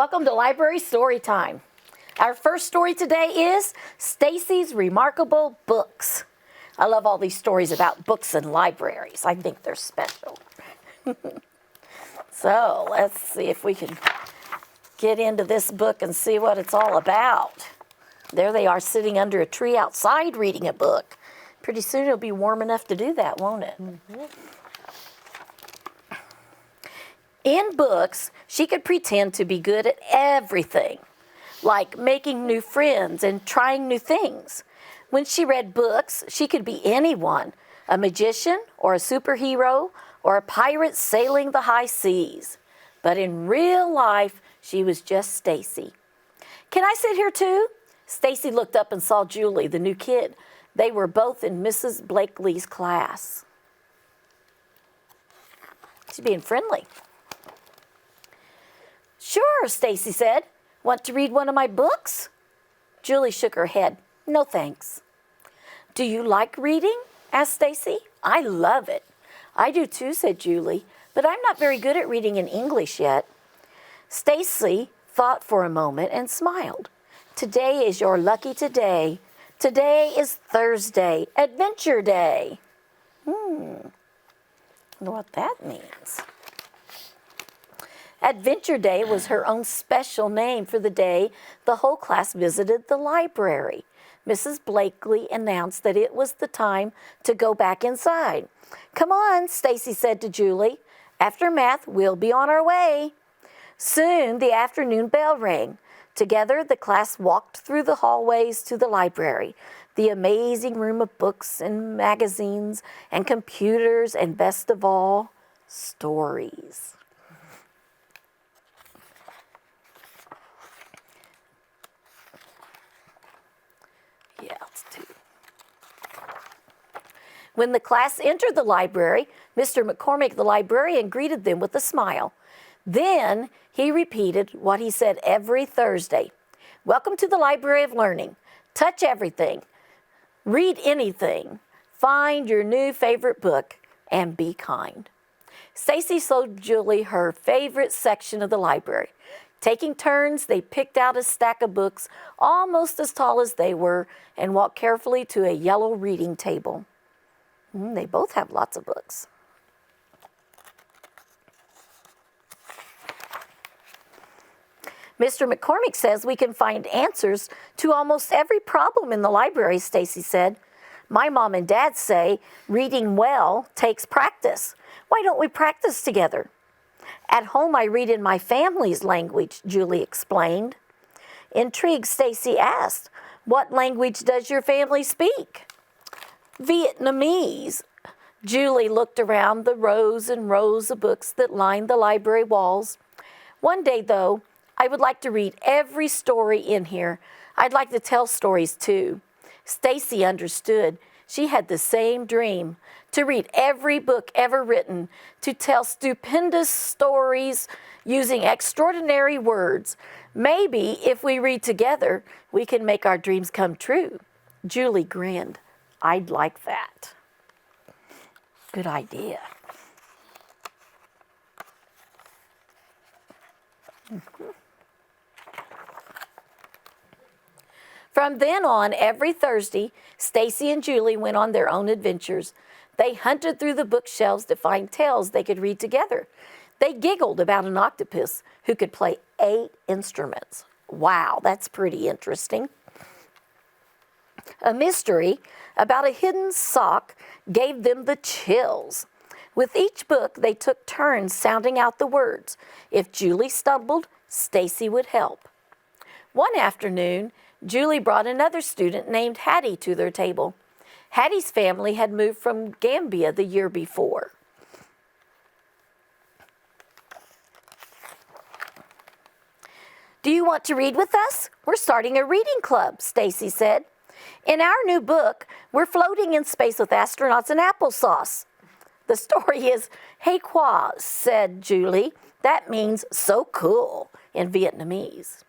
Welcome to Library Storytime. Our first story today is Stacy's Remarkable Books. I love all these stories about books and libraries. I think they're special. So let's see if we can get into this book and see what it's all about. There they are sitting under a tree outside reading a book. Pretty soon it'll be warm enough to do that, won't it? Mm-hmm. In books, she could pretend to be good at everything, like making new friends and trying new things. When she read books, she could be anyone, a magician or a superhero or a pirate sailing the high seas. But in real life, she was just Stacy. "Can I sit here too?" Stacy looked up and saw Julie, the new kid. They were both in Mrs. Blakely's class. She's being friendly. "Sure," Stacy said. "Want to read one of my books?" Julie shook her head. "No, thanks." "Do you like reading?" asked Stacy. "I love it." "I do too," said Julie, "but I'm not very good at reading in English yet." Stacy thought for a moment and smiled. "Today is your lucky today. Today is Thursday, Adventure Day." Wonder what that means. Adventure Day was her own special name for the day the whole class visited the library. Mrs. Blakely announced that it was the time to go back inside. "Come on," Stacy said to Julie. "After math, we'll be on our way." Soon the afternoon bell rang. Together, the class walked through the hallways to the library, the amazing room of books and magazines and computers and, best of all, stories. When the class entered the library, Mr. McCormick, the librarian, greeted them with a smile. Then he repeated what he said every Thursday. "Welcome to the Library of Learning. Touch everything. Read anything. Find your new favorite book and be kind." Stacy showed Julie her favorite section of the library. Taking turns, they picked out a stack of books almost as tall as they were and walked carefully to a yellow reading table. They both have lots of books. "Mr. McCormick says we can find answers to almost every problem in the library," Stacy said. "My mom and dad say reading well takes practice. Why don't we practice together?" "At home, I read in my family's language," Julie explained. Intrigued, Stacy asked, "What language does your family speak?" "Vietnamese." Julie looked around the rows and rows of books that lined the library walls. "One day, though, I would like to read every story in here. I'd like to tell stories, too." Stacy understood. She had the same dream, to read every book ever written, to tell stupendous stories using extraordinary words. "Maybe if we read together, we can make our dreams come true." Julie grinned. "I'd like that." Good idea. From then on, every Thursday, Stacy and Julie went on their own adventures. They hunted through the bookshelves to find tales they could read together. They giggled about an octopus who could play 8 instruments. Wow, that's pretty interesting. A mystery about a hidden sock gave them the chills. With each book, they took turns sounding out the words. If Julie stumbled, Stacy would help. One afternoon, Julie brought another student named Hattie to their table. Hattie's family had moved from Gambia the year before. "Do you want to read with us? We're starting a reading club," Stacy said. "In our new book, we're floating in space with astronauts and applesauce." "The story is Hey Qua," said Julie. That means "so cool" in Vietnamese.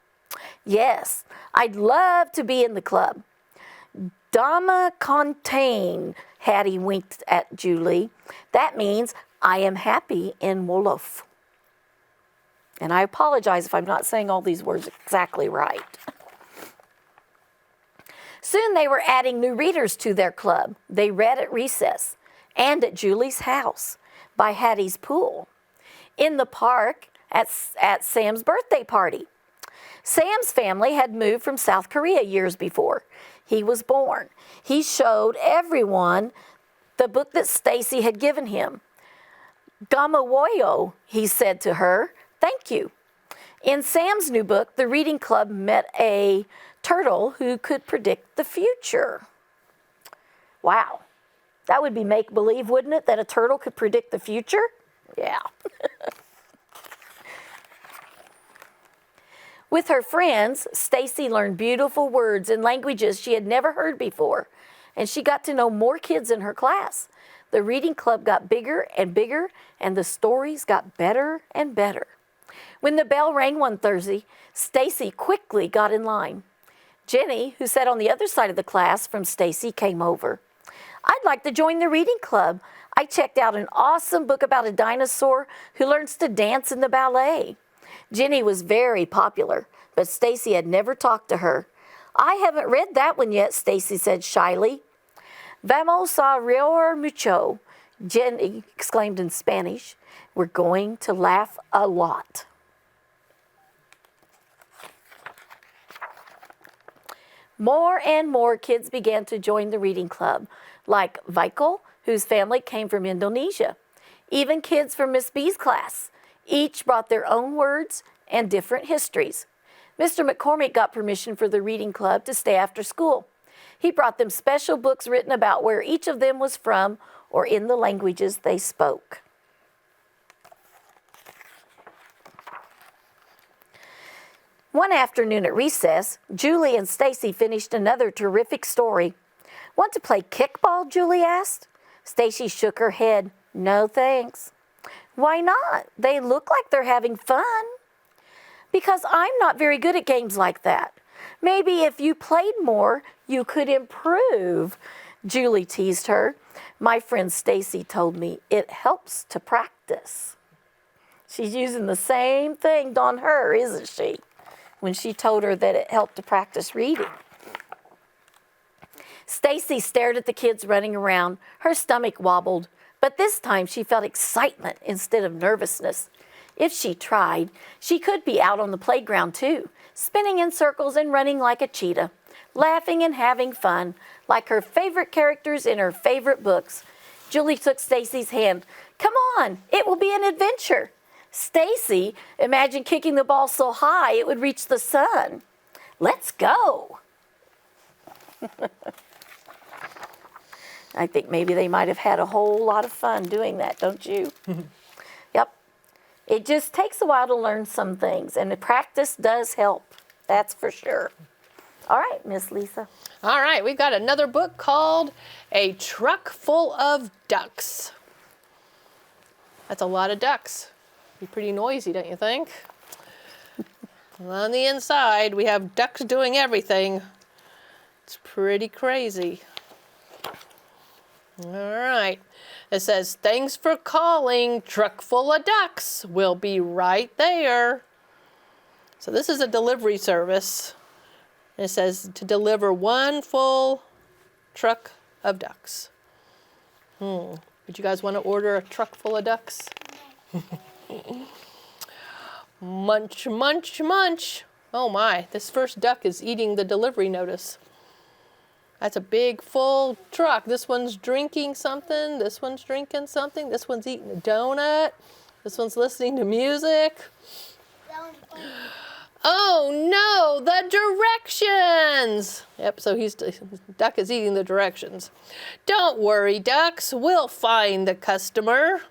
"Yes, I'd love to be in the club." "Dama Contain," Hattie winked at Julie. That means "I am happy" in Wolof. And I apologize if I'm not saying all these words exactly right. Soon they were adding new readers to their club. They read at recess and at Julie's house, by Hattie's pool, in the park at Sam's birthday party. Sam's family had moved from South Korea years before he was born. He showed everyone the book that Stacy had given him. Gamawoyo, he said to her, thank you. In Sam's new book, the reading club met a turtle who could predict the future. Wow. That would be make-believe, wouldn't it, that a turtle could predict the future? Yeah. With her friends, Stacy learned beautiful words and languages she had never heard before, and she got to know more kids in her class. The reading club got bigger and bigger, and the stories got better and better. When the bell rang one Thursday, Stacy quickly got in line. Jenny, who sat on the other side of the class from Stacy, came over. I'd like to join the reading club. I checked out an awesome book about a dinosaur who learns to dance in the ballet. Jenny was very popular, but Stacy had never talked to her. I haven't read that one yet, Stacy said shyly. Vamos a reír mucho, Jenny exclaimed in Spanish. We're going to laugh a lot. More and more kids began to join the reading club, like Michael, whose family came from Indonesia. Even kids from Miss B's class. Each brought their own words and different histories. Mr. McCormick got permission for the reading club to stay after school. He brought them special books written about where each of them was from or in the languages they spoke. One afternoon at recess, Julie and Stacy finished another terrific story. Want to play kickball, Julie asked. Stacy shook her head. No thanks. Why not? They look like they're having fun. Because I'm not very good at games like that. Maybe if you played more, you could improve, Julie teased her. My friend Stacy told me it helps to practice. She's using the same thing on her, isn't she? When she told her that it helped to practice reading. Stacy stared at the kids running around. Her stomach wobbled, but this time she felt excitement instead of nervousness. If she tried, she could be out on the playground too, spinning in circles and running like a cheetah, laughing and having fun, like her favorite characters in her favorite books. Julie took Stacy's hand. Come on, it will be an adventure. Stacy imagined kicking the ball so high it would reach the sun. Let's go. I think maybe they might have had a whole lot of fun doing that, don't you? Yep. It just takes a while to learn some things, and the practice does help. That's for sure. All right, Miss Lisa. All right, we've got another book called A Truck Full of Ducks. That's a lot of ducks. Be pretty noisy, don't you think? On the inside, we have ducks doing everything. It's pretty crazy. All right. It says, thanks for calling, truck full of ducks. We'll be right there. So this is a delivery service. And it says to deliver one full truck of ducks. Would you guys want to order a truck full of ducks? Munch, munch, munch. Oh my, this first duck is eating the delivery notice. That's a big, full truck. This one's drinking something. This one's drinking something. This one's eating a donut. This one's listening to music. Oh no, the directions. Yep, so duck is eating the directions. Don't worry, ducks. We'll find the customer.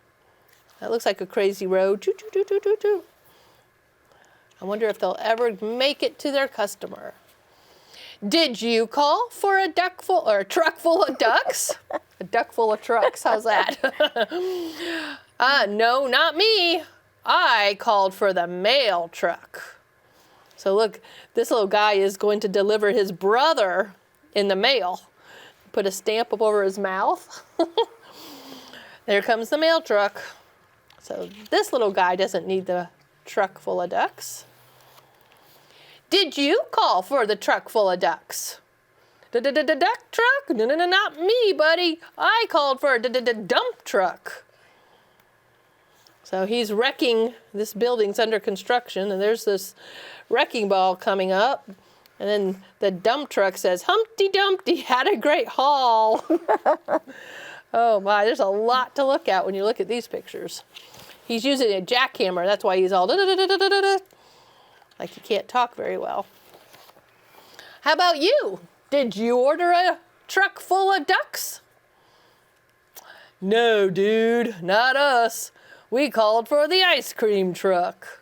That looks like a crazy road. Choo, choo, choo, choo, choo, choo. I wonder if they'll ever make it to their customer. Did you call for a truck full of ducks? A duck full of trucks, how's that? No, not me. I called for the mail truck. So look, this little guy is going to deliver his brother in the mail. Put a stamp up over his mouth. There comes the mail truck. So this little guy doesn't need the truck full of ducks? Did you call for the truck full of ducks? Duck truck? No, not me, buddy. I called for a dump truck. So he's wrecking, this building's under construction, and there's this wrecking ball coming up. And then the dump truck says, Humpty Dumpty had a great haul. Oh my, there's a lot to look at when you look at these pictures. He's using a jackhammer, that's why he's all like he can't talk very well. How about you? Did you order a truck full of ducks? No, dude, not us. We called for the ice cream truck.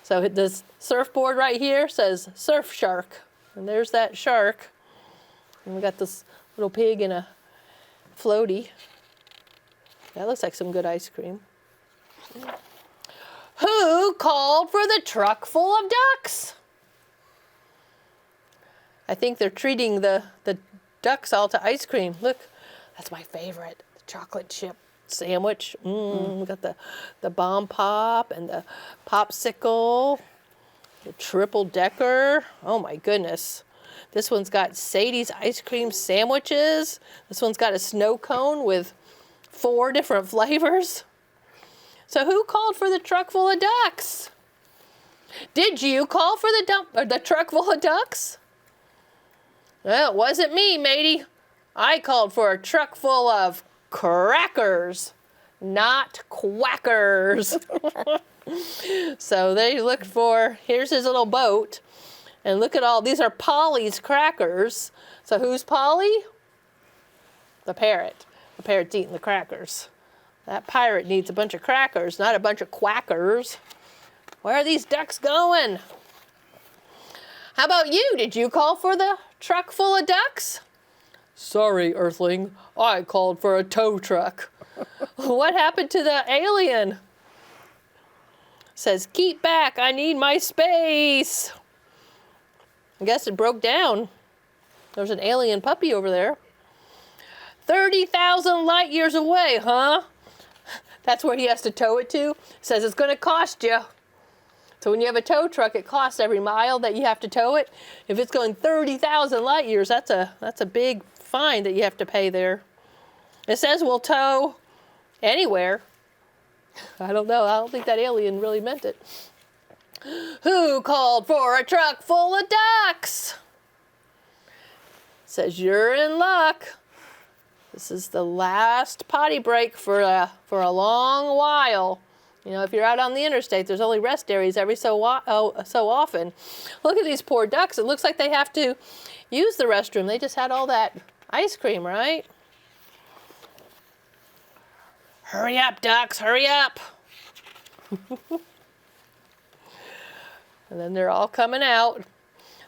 So this surfboard right here says Surf Shark. And there's that shark. And we got this little pig in a floaty. That looks like some good ice cream. Who called for the truck full of ducks? I think they're treating the ducks all to ice cream. Look, that's my favorite, the chocolate chip sandwich. We got the bomb pop and the popsicle, the triple decker. Oh my goodness. This one's got Sadie's ice cream sandwiches. This one's got a snow cone with 4 different flavors. So who called for the truck full of ducks? Did you call for the truck full of ducks? Well, it wasn't me, matey. I called for a truck full of crackers, not quackers. So they looked for, here's his little boat. And look at all, these are Polly's crackers. So who's Polly? The parrot. The parrot's eating the crackers. That pirate needs a bunch of crackers, not a bunch of quackers. Where are these ducks going? How about you? Did you call for the truck full of ducks? Sorry, Earthling. I called for a tow truck. What happened to the alien? Says, keep back, I need my space. I guess it broke down. There's an alien puppy over there. 30,000 light years away, huh? That's where he has to tow it to. Says it's going to cost you. So when you have a tow truck, it costs every mile that you have to tow it. If it's going 30,000 light years, that's a big fine that you have to pay there. It says we'll tow anywhere. I don't know. I don't think that alien really meant it. Who called for a truck full of ducks? Says you're in luck. This is the last potty break for a long while. You know, if you're out on the interstate, there's only rest areas every so often. Look at these poor ducks. It looks like they have to use the restroom. They just had all that ice cream, right? Hurry up, ducks, hurry up. And then they're all coming out.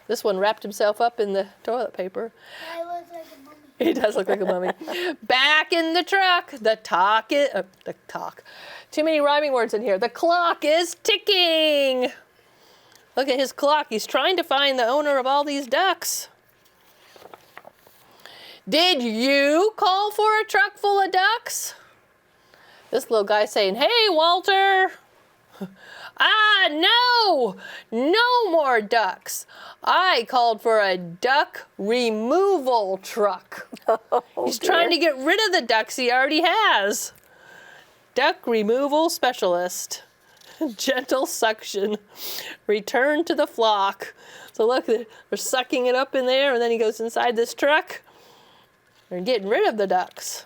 This one wrapped himself up in the toilet paper. I look like a mummy. He does look like a mummy. Back in the truck. The talk. Too many rhyming words in here. The clock is ticking. Look at his clock. He's trying to find the owner of all these ducks. Did you call for a truck full of ducks? This little guy saying, hey, Walter. No more ducks. I called for a duck removal truck. He's trying to get rid of the ducks he already has. Duck removal specialist. Gentle suction. Return to the flock. So look, they're sucking it up in there, and then he goes inside this truck. They're getting rid of the ducks.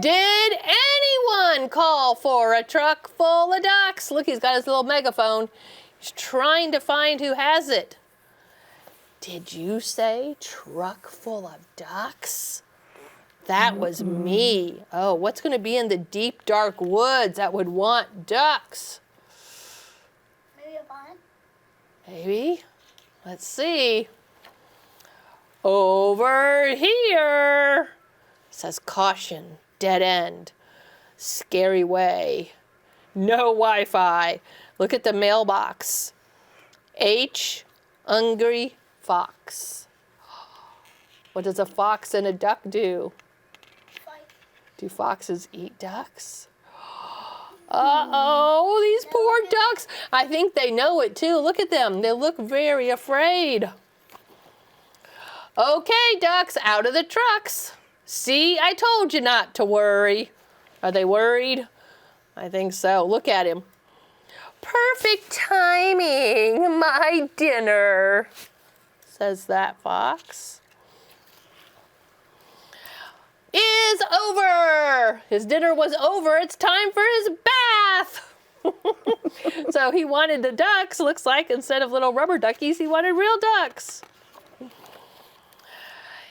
Did anyone call for a truck full of ducks? Look, he's got his little megaphone. He's trying to find who has it. Did you say truck full of ducks? That was me. Oh, what's going to be in the deep, dark woods that would want ducks? Maybe a pond? Maybe. Let's see. Over here. It says caution, dead end, scary way, no Wi-Fi. Look at the mailbox. H, hungry fox. What does a fox and a duck do? Fight. Do foxes eat ducks? Uh-oh, these poor ducks. I think they know it too. Look at them. They look very afraid. Okay, ducks, out of the trucks. See, I told you not to worry. Are they worried? I think so. Look at him. Perfect timing, my dinner, says that fox. Is over. His dinner was over. It's time for his bath. So he wanted the ducks, looks like, instead of little rubber duckies, he wanted real ducks.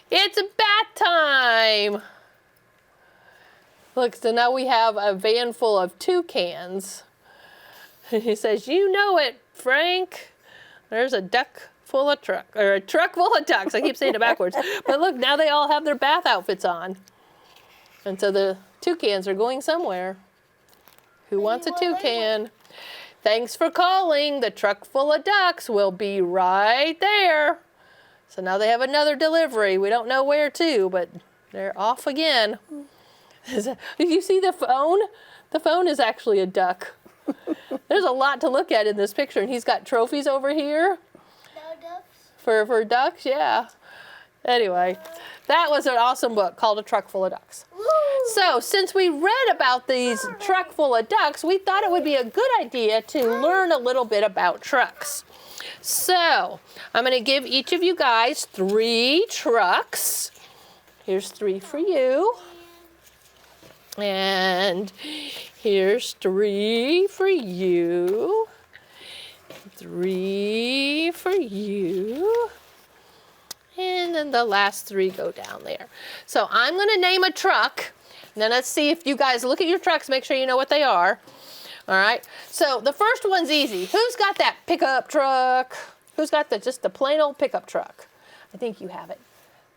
It's bath time. Look, so now we have a van full of toucans. He says, you know it, Frank. There's a duck full of truck, or a truck full of ducks. I keep saying it backwards. But look, now they all have their bath outfits on. And so the toucans are going somewhere. Who wants a toucan? Thanks for calling. The truck full of ducks will be right there. So now they have another delivery. We don't know where to, but they're off again. You see the phone? The phone is actually a duck. There's a lot to look at in this picture, and he's got trophies over here. No ducks? For ducks, yeah. Anyway, that was an awesome book called A Truck Full of Ducks. Woo! So since we read about these truck full of ducks, we thought it would be a good idea to learn a little bit about trucks. So I'm going to give each of you guys 3 trucks. Here's 3 for you. And here's 3 for you. 3 for you. And then the last 3 go down there. So I'm going to name a truck. And then let's see if you guys look at your trucks, make sure you know what they are. All right. So the first one's easy. Who's got that pickup truck? Who's got just the plain old pickup truck? I think you have it.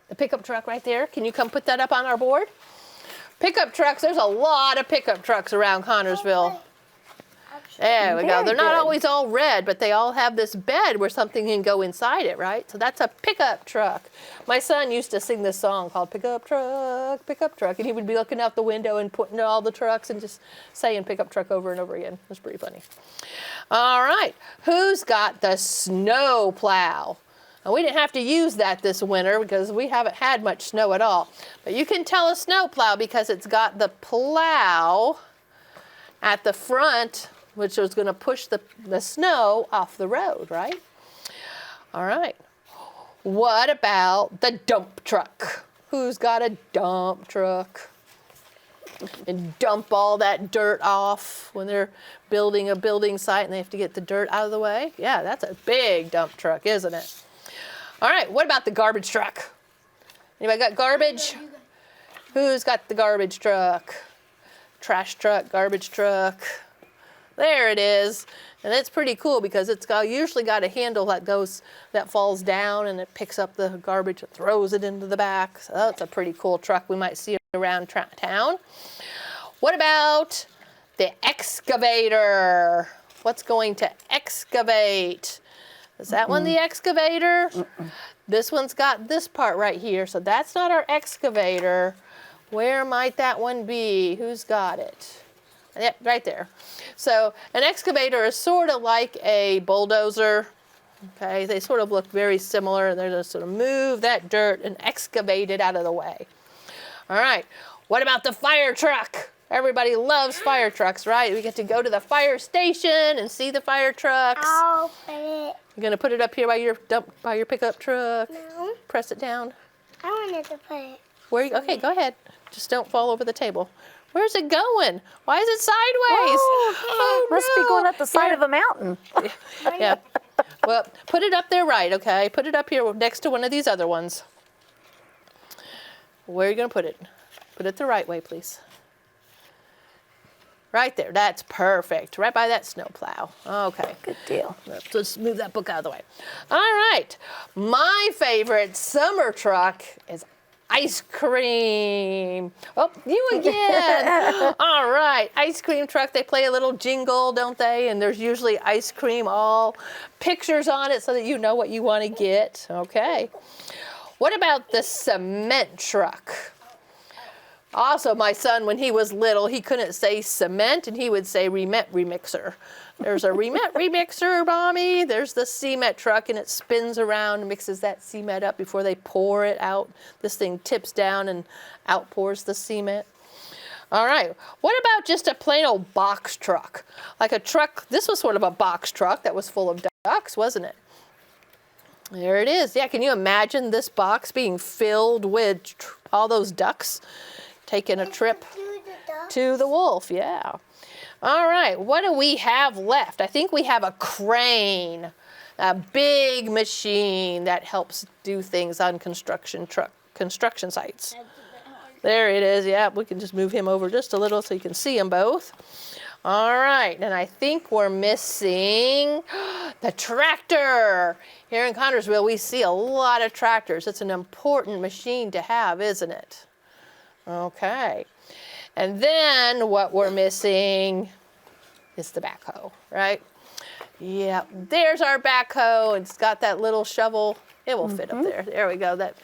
The pickup truck right there. Can you come put that up on our board? Pickup trucks. There's a lot of pickup trucks around Connorsville. There we go. They're not always all red, but they all have this bed where something can go inside it, right? So that's a pickup truck. My son used to sing this song called Pickup Truck, and he would be looking out the window and pointing to all the trucks and just saying pickup truck over and over again. It was pretty funny. All right. Who's got the snow plow? Now, we didn't have to use that this winter because we haven't had much snow at all. But you can tell a snow plow because it's got the plow at the front, which is going to push the snow off the road, right? All right. What about the dump truck? Who's got a dump truck? And dump all that dirt off when they're building a building site and they have to get the dirt out of the way? Yeah, that's a big dump truck, isn't it? All right, what about the garbage truck? Anybody got garbage? Who's got the garbage truck? Trash truck, garbage truck. There it is. And it's pretty cool because it's usually got a handle that falls down and it picks up the garbage and throws it into the back. So that's a pretty cool truck we might see around town. What about the excavator? What's going to excavate? Is that one the excavator? This one's got this part right here, so that's not our excavator. Where might that one be? Who's got it? Yep, right there. So an excavator is sort of like a bulldozer. Okay, they sort of look very similar, and they're just sort of move that dirt and excavate it out of the way. All right, what about the fire truck? Everybody loves fire trucks, right? We get to go to the fire station and see the fire trucks. I'll put it. You're gonna put it up here by your pickup truck. No. Press it down. I wanted to put it. Okay, go ahead. Just don't fall over the table. Where's it going? Why is it sideways? Oh, must be going up the side of a mountain. Yeah. Well, put it up there right, okay? Put it up here next to one of these other ones. Where are you going to put it? Put it the right way, please. Right there. That's perfect. Right by that snowplow. Okay. Good deal. Let's move that book out of the way. All right. My favorite summer truck is ice cream. Oh, you again. All right. Ice cream truck. They play a little jingle, don't they? And there's usually ice cream, all pictures on it so that you know what you want to get. Okay. What about the cement truck? Also, my son, when he was little, he couldn't say cement, and he would say remet remixer. There's a remet remixer, Mommy. There's the cement truck, and it spins around and mixes that cement up before they pour it out. This thing tips down and outpours the cement. All right, what about just a plain old box truck? Like a truck, this was sort of a box truck that was full of ducks, wasn't it? There it is. Yeah, can you imagine this box being filled with all those ducks taking a trip to the wolf? Yeah. All right, what do we have left? I think we have a crane, a big machine that helps do things on construction sites. There it is. Yeah, we can just move him over just a little so you can see them both. All right, and I think we're missing the tractor. Here in Connersville, we see a lot of tractors. It's an important machine to have, isn't it? Okay. And then what we're missing is the backhoe, right? Yeah, there's our backhoe. It's got that little shovel. It will fit up there. There we go. That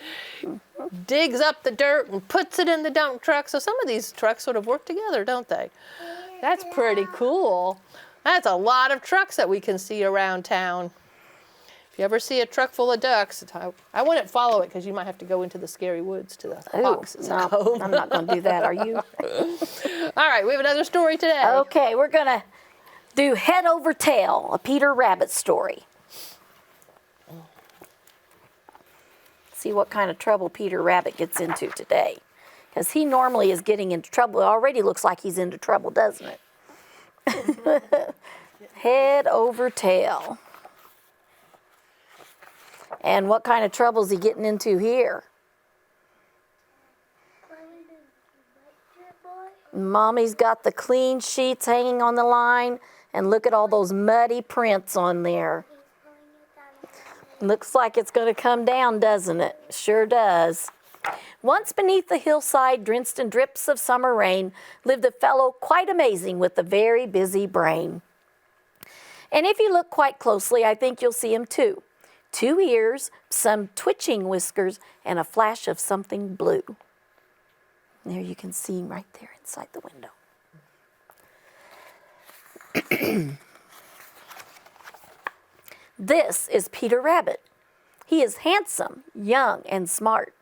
digs up the dirt and puts it in the dump truck. So some of these trucks sort of work together, don't they? That's pretty cool. That's a lot of trucks that we can see around town. If you ever see a truck full of ducks, I wouldn't follow it because you might have to go into the scary woods to the foxes. No, I'm not going to do that. Are you? All right, we have another story today. Okay, we're going to do Head Over Tail, a Peter Rabbit story. See what kind of trouble Peter Rabbit gets into today. Because he normally is getting into trouble. It already looks like he's into trouble, doesn't it? Head over tail. And what kind of trouble is he getting into here? Mommy's got the clean sheets hanging on the line. And look at all those muddy prints on there. Looks like it's going to come down, doesn't it? Sure does. Once beneath the hillside, drenched in drips of summer rain, lived a fellow quite amazing with a very busy brain. And if you look quite closely, I think you'll see him too. 2 ears, some twitching whiskers, and a flash of something blue. There you can see him right there inside the window. This is Peter Rabbit. He is handsome, young, and smart.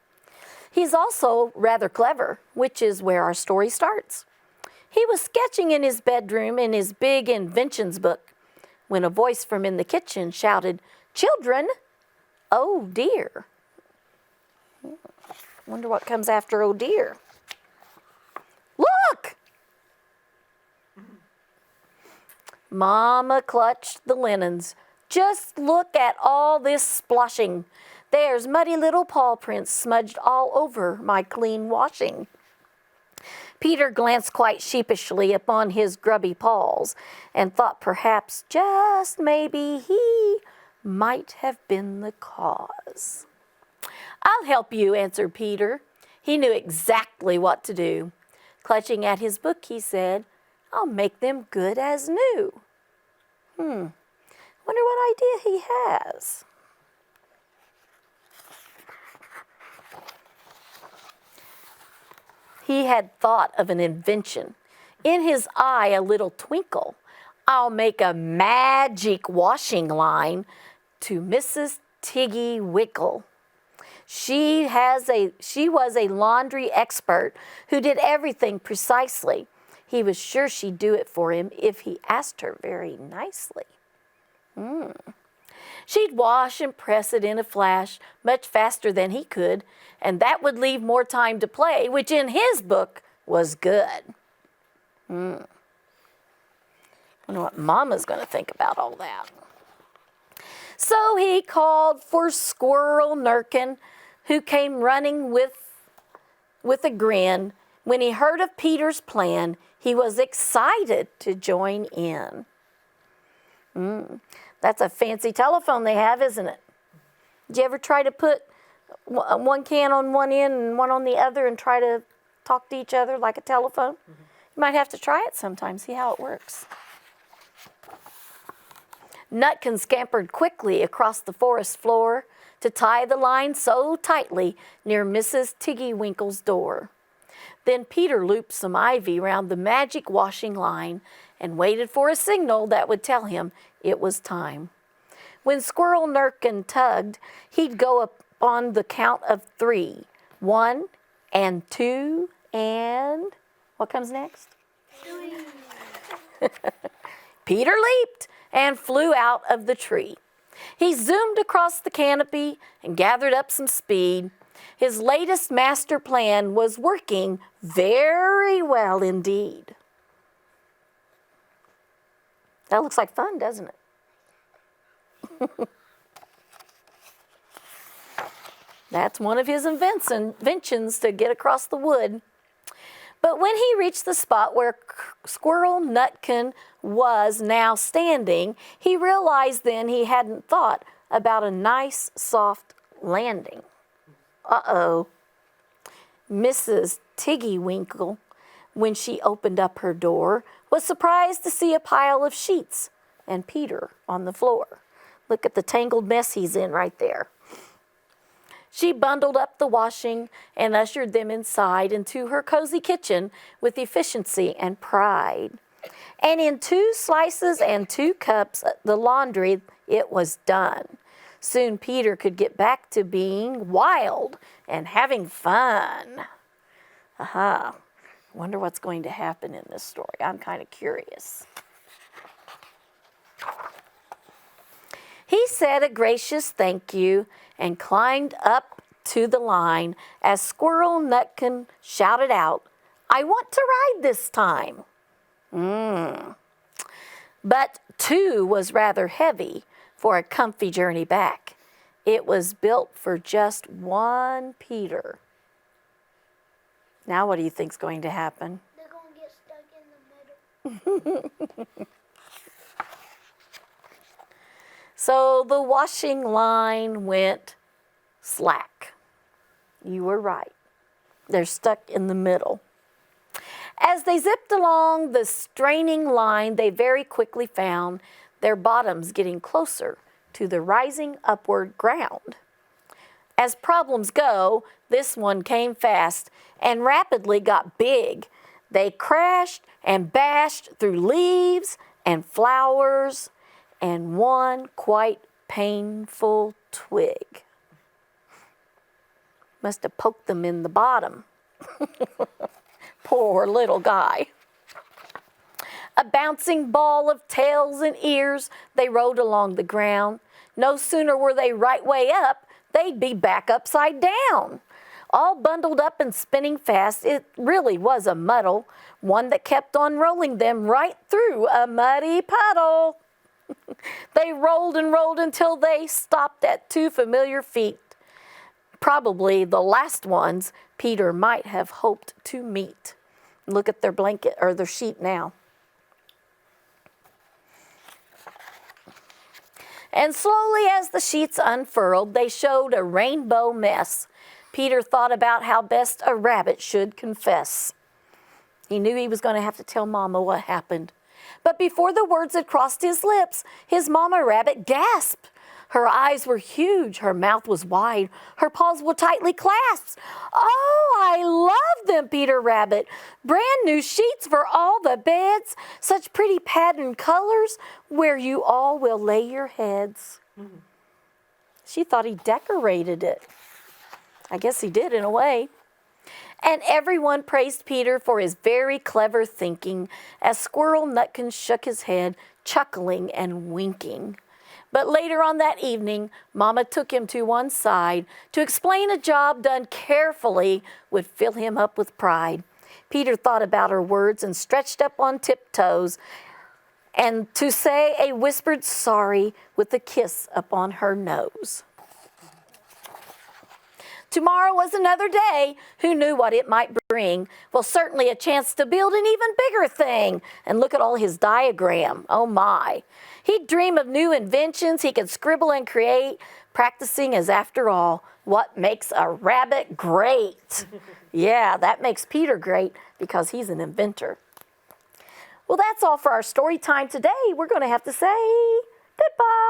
He's also rather clever, which is where our story starts. He was sketching in his bedroom in his big inventions book when a voice from in the kitchen shouted, "Children, oh dear." Wonder what comes after oh dear. Look! Mama clutched the linens. Just look at all this splashing. There's muddy little paw prints smudged all over my clean washing. Peter glanced quite sheepishly upon his grubby paws and thought perhaps, just maybe, he might have been the cause. "I'll help you," answered Peter. He knew exactly what to do. Clutching at his book, he said, "I'll make them good as new." Wonder what idea he has. He had thought of an invention. In his eye, a little twinkle. "I'll make a magic washing line to Mrs. Tiggy Wickle. She was a laundry expert who did everything precisely. He was sure she'd do it for him if he asked her very nicely. She'd wash and press it in a flash, much faster than he could, and that would leave more time to play, which in his book was good." Wonder what Mama's going to think about all that. So he called for Squirrel Nurkin, who came running with a grin. When he heard of Peter's plan, he was excited to join in. That's a fancy telephone they have, isn't it? Did you ever try to put one can on one end and one on the other and try to talk to each other like a telephone? You might have to try it sometime, see how it works. Nutkin scampered quickly across the forest floor to tie the line so tightly near Mrs. Tiggywinkle's door. Then Peter looped some ivy around the magic washing line and waited for a signal that would tell him it was time. When Squirrel Nurkin tugged, he'd go up on the count of 3. 1 and 2 and what comes next? 3. Peter leaped and flew out of the tree. He zoomed across the canopy and gathered up some speed. His latest master plan was working very well indeed. That looks like fun, doesn't it? That's one of his inventions to get across the wood. But when he reached the spot where Squirrel Nutkin was now standing, he realized then he hadn't thought about a nice, soft landing. Uh-oh. Mrs. Tiggywinkle, when she opened up her door, was surprised to see a pile of sheets and Peter on the floor. Look at the tangled mess he's in right there. She bundled up the washing and ushered them inside into her cozy kitchen with efficiency and pride. And in 2 slices and 2 cups, the laundry, it was done. Soon Peter could get back to being wild and having fun. Aha. Wonder what's going to happen in this story. I'm kind of curious. He said a gracious thank you and climbed up to the line as Squirrel Nutkin shouted out, "I want to ride this time." But 2 was rather heavy for a comfy journey back. It was built for just 1 Peter. Now what do you think's going to happen? They're going to get stuck in the middle. So the washing line went slack. You were right. They're stuck in the middle. As they zipped along the straining line, they very quickly found their bottoms getting closer to the rising upward ground. As problems go, this one came fast and rapidly got big. They crashed and bashed through leaves and flowers and one quite painful twig. Must have poked them in the bottom. Poor little guy. A bouncing ball of tails and ears, they rode along the ground. No sooner were they right way up, they'd be back upside down. All bundled up and spinning fast, it really was a muddle, one that kept on rolling them right through a muddy puddle. They rolled and rolled until they stopped at 2 familiar feet, probably the last ones Peter might have hoped to meet. Look at their blanket or their sheet now. And slowly as the sheets unfurled, they showed a rainbow mess. Peter thought about how best a rabbit should confess. He knew he was going to have to tell Mama what happened. But before the words had crossed his lips, his Mama Rabbit gasped. Her eyes were huge, her mouth was wide, her paws were tightly clasped. "Oh, I love them, Peter Rabbit. Brand new sheets for all the beds, such pretty patterned colors where you all will lay your heads." She thought he decorated it. I guess he did in a way. And everyone praised Peter for his very clever thinking as Squirrel Nutkin shook his head, chuckling and winking. But later on that evening, Mama took him to one side to explain a job done carefully would fill him up with pride. Peter thought about her words and stretched up on tiptoes and to say a whispered sorry with a kiss upon her nose. Tomorrow was another day. Who knew what it might bring? Well, certainly a chance to build an even bigger thing. And look at all his diagram. Oh, my. He'd dream of new inventions he could scribble and create. Practicing is, after all, what makes a rabbit great. Yeah, that makes Peter great because he's an inventor. Well, that's all for our story time today. We're going to have to say goodbye.